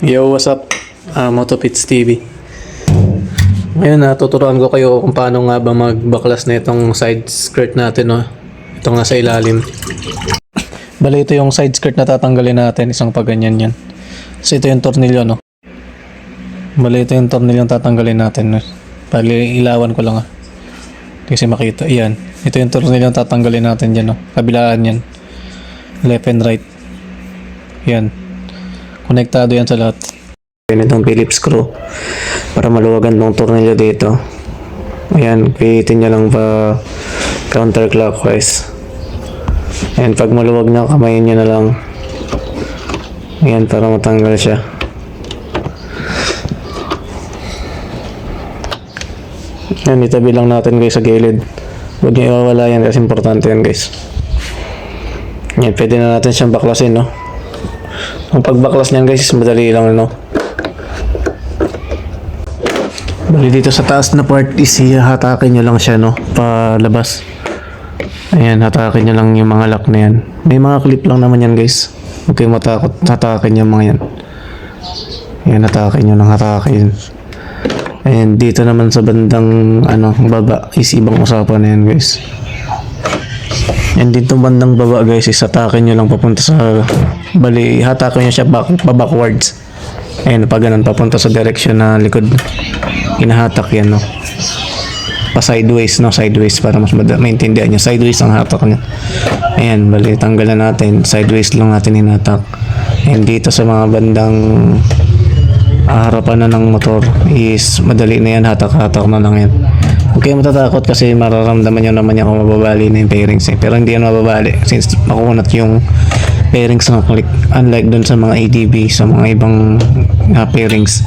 Yo, what's up? Motopits TV. Ngayon tuturuan ko kayo kung paano nga ba magbaklas na itong side skirt natin, no? Ito nga sa ilalim. Bali, ito yung side skirt na tatanggalin natin, isang paganyan yan. So ito yung tornilyo, no? Bali, ito yung tornilyo tatanggalin natin, no? Bali, ilawan ko lang, kasi makita. Iyan. Ito yung tornilyo tatanggalin natin dyan, no? Kabilaan yan. Left and right. Yan. Konektado yan sa lahat. Yan itong Phillips screw para maluwagan tong tornilyo dito. Ayan, pihitin nyo lang pa counterclockwise. Ayan, pag maluwag na, kamayin nyo na lang. Ayan, para matanggal siya. Ayan, itabi lang natin guys sa gilid. Huwag nyo iwawala yan kasi importante yan guys. Ayan, pwede na natin siyang baklasin, no? Ang pagbaklas niyan guys, madali lang, no? Bali dito sa taas na part is hatakin nyo lang siya, no? Palabas. Ayan, hatakin nyo lang yung mga lock na yan. May mga clip lang naman yan guys. Huwag kayong matakot, hatakin yung mga yan. Ayan, hatakin nyo lang, hatakin. Ayan, dito naman sa bandang baba is ibang usapan na yan guys. And dito bandang baba guys is hatakin nyo lang papunta sa bali, hatakin nyo siya backwards. Ayan, pag ganun papunta sa direction na likod. Hinahatak yan, no? Pa sideways, no? Sideways para mas maintindihan nyo. Sideways ang hatak nyo. Ayan, bali, tanggalan natin. Sideways lang natin hinatak. And dito sa mga bandang harapan na ng motor is madali na yan, hatak-hatak na lang yan. Huwag kayo matatakot kasi mararamdaman nyo naman yan kung mababali na yung pairings Pero hindi yan mababali since makunat yung pairings ng click. Unlike dun sa mga ADB, sa mga ibang pairings.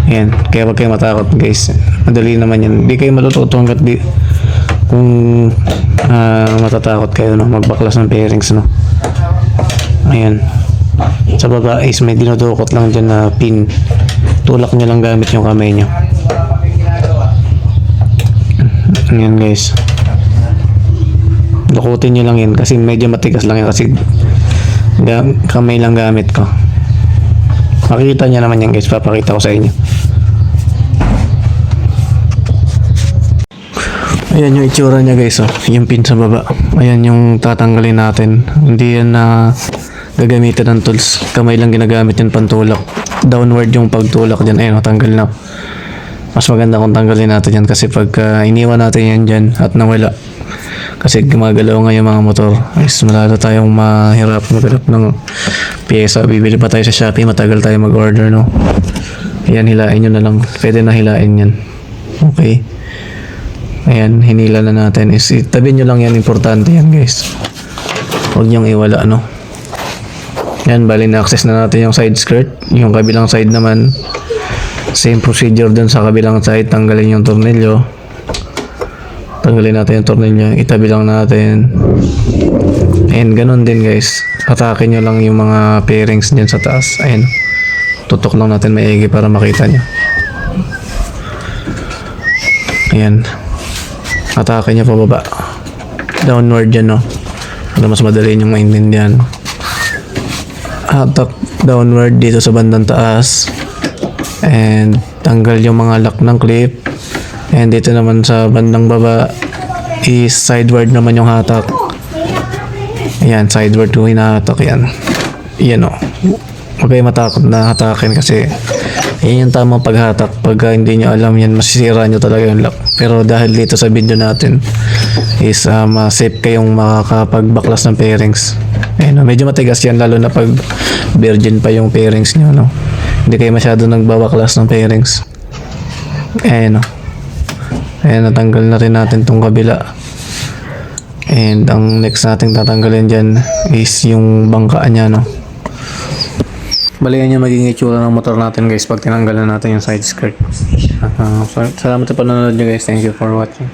Ayan, kaya huwag kayo matakot guys. Madali naman yan. Hindi kayo matututo hanggat kung matatakot kayo, no? Magbaklas ng pairings, no? Ayan. Sa baba is may dinudukot lang dyan na pin. Tulak nyo lang gamit yung kamay nyo. Ayan guys. Dukutin nyo lang yan kasi medyo matigas lang yan kasi kamay lang gamit ko. Makikita nyo naman yan guys. Papakita ko sa inyo. Ayan yung itsura nya guys, yung pin sa baba. Ayan yung tatanggalin natin. Hindi yan na gagamitin ng tools. Kamay lang ginagamit yung pantulak. Downward yung pagtulak dyan. Ayan, tanggal na. Mas maganda kung tanggalin natin yan kasi pag iniwan natin yan dyan at nawala. Kasi gumagalaw nga yung mga motor. Is malalo tayong mahirap maghanap ng pyesa. Bibili pa tayo sa Shopee. Matagal tayo mag-order, no? Ayan, hilain nyo na lang. Pwede na hilain yan. Okay. Ayan, hinila na natin. Is itabi nyo lang yan. Importante yan, guys. Huwag nyong iwala, no? Yan, bali na-access na natin yung side skirt. Yung kabilang side naman, same procedure dun sa kabilang side. Tanggalin yung tornilyo. Tanggalin natin yung tornilyo. Itabi lang natin. And ganun din guys. Hatakin nyo lang yung mga pairings dyan sa taas. Ayan. Tutok lang natin maigi para makita nyo. Ayan. Hatakin nyo pababa. Downward dyan, no? Para mas madali nyo maintindihan. Hatak downward dito sa bandang taas. And tanggal yung mga lock ng clip. And dito naman sa bandang baba is sideward naman yung hatak. Ayan, sideward yung hinahatak yan. Yan, o. Huwag kayo matakot na hatakin kasi yan yung tamang paghatak. Pag hindi nyo alam yan, masisira nyo talaga yung lock. Pero dahil dito sa video natin is safe kayong makakapagbaklas ng pairings. Ayan, medyo matigas yan lalo na pag virgin pa yung pairings nyo, no? Hindi kayo masyado nagbabaklas ng pairings. Ayan, no? Ayan, natanggal na rin natin tong kabila. And ang next nating tatanggalin dyan is yung bangkaan nya, no? Balikan nyo magiging itsura ng motor natin guys pag tinanggalan natin yung side skirt. Salamat sa panonood nyo guys. Thank you for watching.